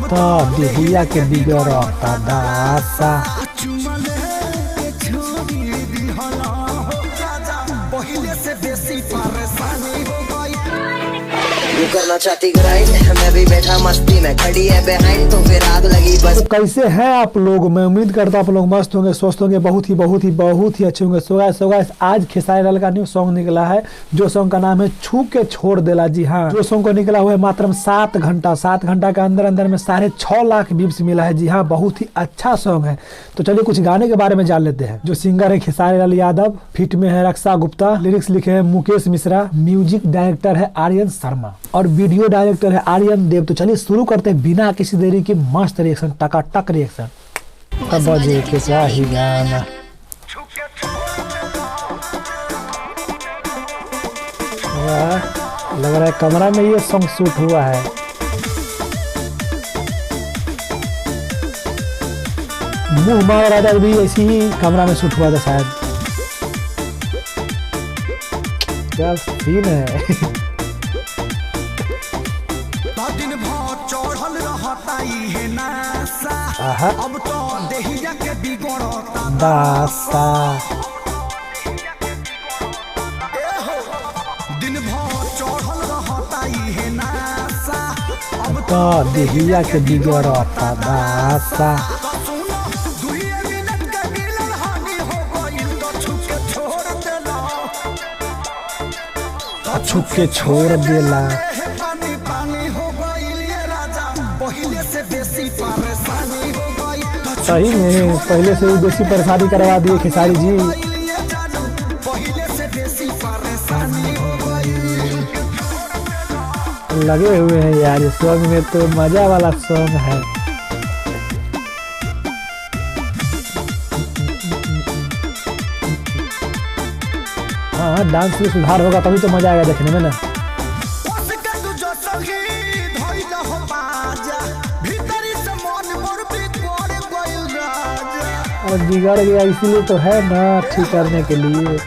तो देहिया के बिगड़ता दासा। करना चाहती ग्राइंड, मैं भी बैठा मस्ती में, खड़ी है बिहाइंड तो फिर आग लगी बस। तो कैसे हैं आप लोग? मैं उम्मीद करता हूँ आप लोग मस्त होंगे, स्वस्थ होंगे, बहुत ही अच्छे होंगे। सो गाइस आज खेसारी लाल का न्यू सॉन्ग निकला है, जो सॉन्ग का नाम है छू के छोड़ देला। जी हाँ, जो सॉन्ग को निकला हुआ है मात्र 7 घंटा के अंदर में 6.5 लाख व्यूज मिला है। जी हाँ, बहुत ही अच्छा सॉन्ग है। तो चलिए कुछ गाने के बारे में जान लेते हैं। जो सिंगर है खेसारी लाल यादव, फिट में है रक्षा गुप्ता, लिरिक्स लिखे हैं मुकेश मिश्रा, म्यूजिक डायरेक्टर है आर्यन शर्मा और वीडियो डायरेक्टर है आर्यन देव। तो चलिए शुरू करते हैं बिना किसी देरी के। मस्त रिएक्शन, टकाटक रिएक्शन। तब बजे के चाही गाना। लग रहा है कमरा में ये सॉन्ग शूट हुआ है। मुंह मार रहा था भी ऐसी ही कमरा में शूट हुआ था शायद। क्या सीन है। अब तो देहिया के बिगड़ता दासा। दिन भर चढ़ल रहता है नासा, अब तो देहिया के बिगड़ता दासा। छुप के छोड़ देला। सही में पहले से बेसी परेशानी करवा दिए खेसारी जी। लगे हुए हैं यार इस सॉन्ग में, तो मजा वाला सॉन्ग है। हाँ, डांस में सुधार होगा तभी तो मजा आएगा देखने में ना। और बिगड़ गया इसीलिए तो है ना, ठीक करने के लिए।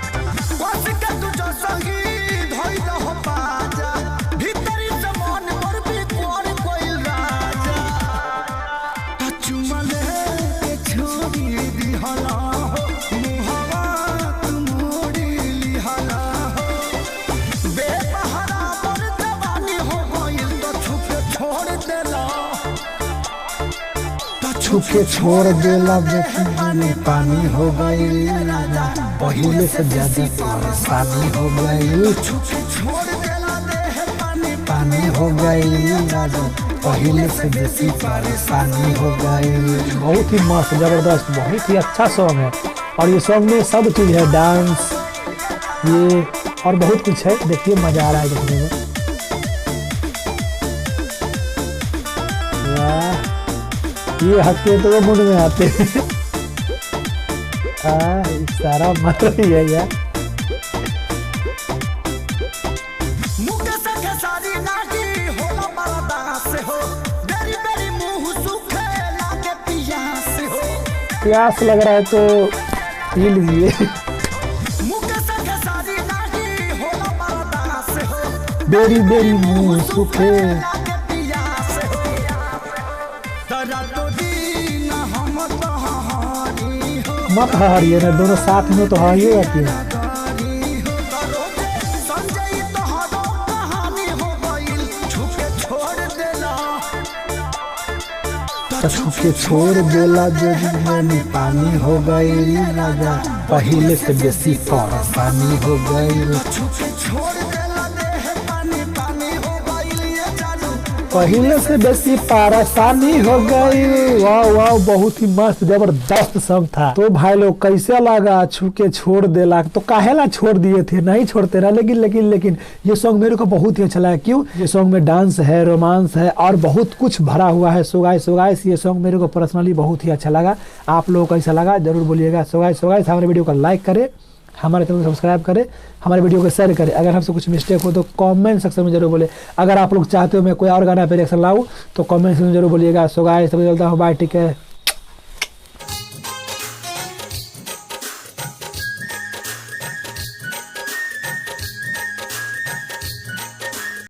छुप के छोड़ देला, पानी हो गई पहले से ज्यादा परेशानी हो गई। पानी हो गई पहले से बेसी परेशानी हो गई। बहुत ही मस्त, जबरदस्त, बहुत ही अच्छा सॉन्ग है। और ये सॉन्ग में सब चीज है, डांस ये और बहुत कुछ है। देखिए मजा आ रहा है देखने में। ये हटके तो वो मुंड में आते हैं। सारा मर रही है यार। प्यास लग रहा है तो पी लीजिए। बेरी बेरी मुंह सूखे। मत हारिए ना, दोनों साथ में तो हारिए जाती है। छुप के छोड़ देला, जो में पानी हो गई राजा, पहले से बेसी परेशानी हो गई। पहले से बेसी परेशानी हो गई। वाह वाह, बहुत ही मस्त जबरदस्त सॉन्ग था। तो भाई लोग कैसे लगा छू के छोड़ देला? तो काहेला छोड़ दिए थे, नहीं छोड़ते रहा। लेकिन ये सॉन्ग मेरे को बहुत ही अच्छा लगा। क्यों? ये सॉन्ग में डांस है, रोमांस है और बहुत कुछ भरा हुआ है। सो गाइस ये सॉन्ग मेरे को पर्सनली बहुत ही अच्छा लगा। आप लोगों को कैसा लगा जरूर बोलिएगा। सो गाइस हमारे वीडियो को लाइक करें, हमारे चैनल को सब्सक्राइब करें, हमारे वीडियो को शेयर करें। अगर हमसे कुछ मिस्टेक हो तो कमेंट सेक्शन में जरूर बोले। अगर आप लोग चाहते हो मैं कोई और गाना पे रिएक्शन लाऊं तो कमेंट सेक्शन में जरूर बोलिएगा। सो गाइस तभी चलता हूँ, बाय, ठीक है।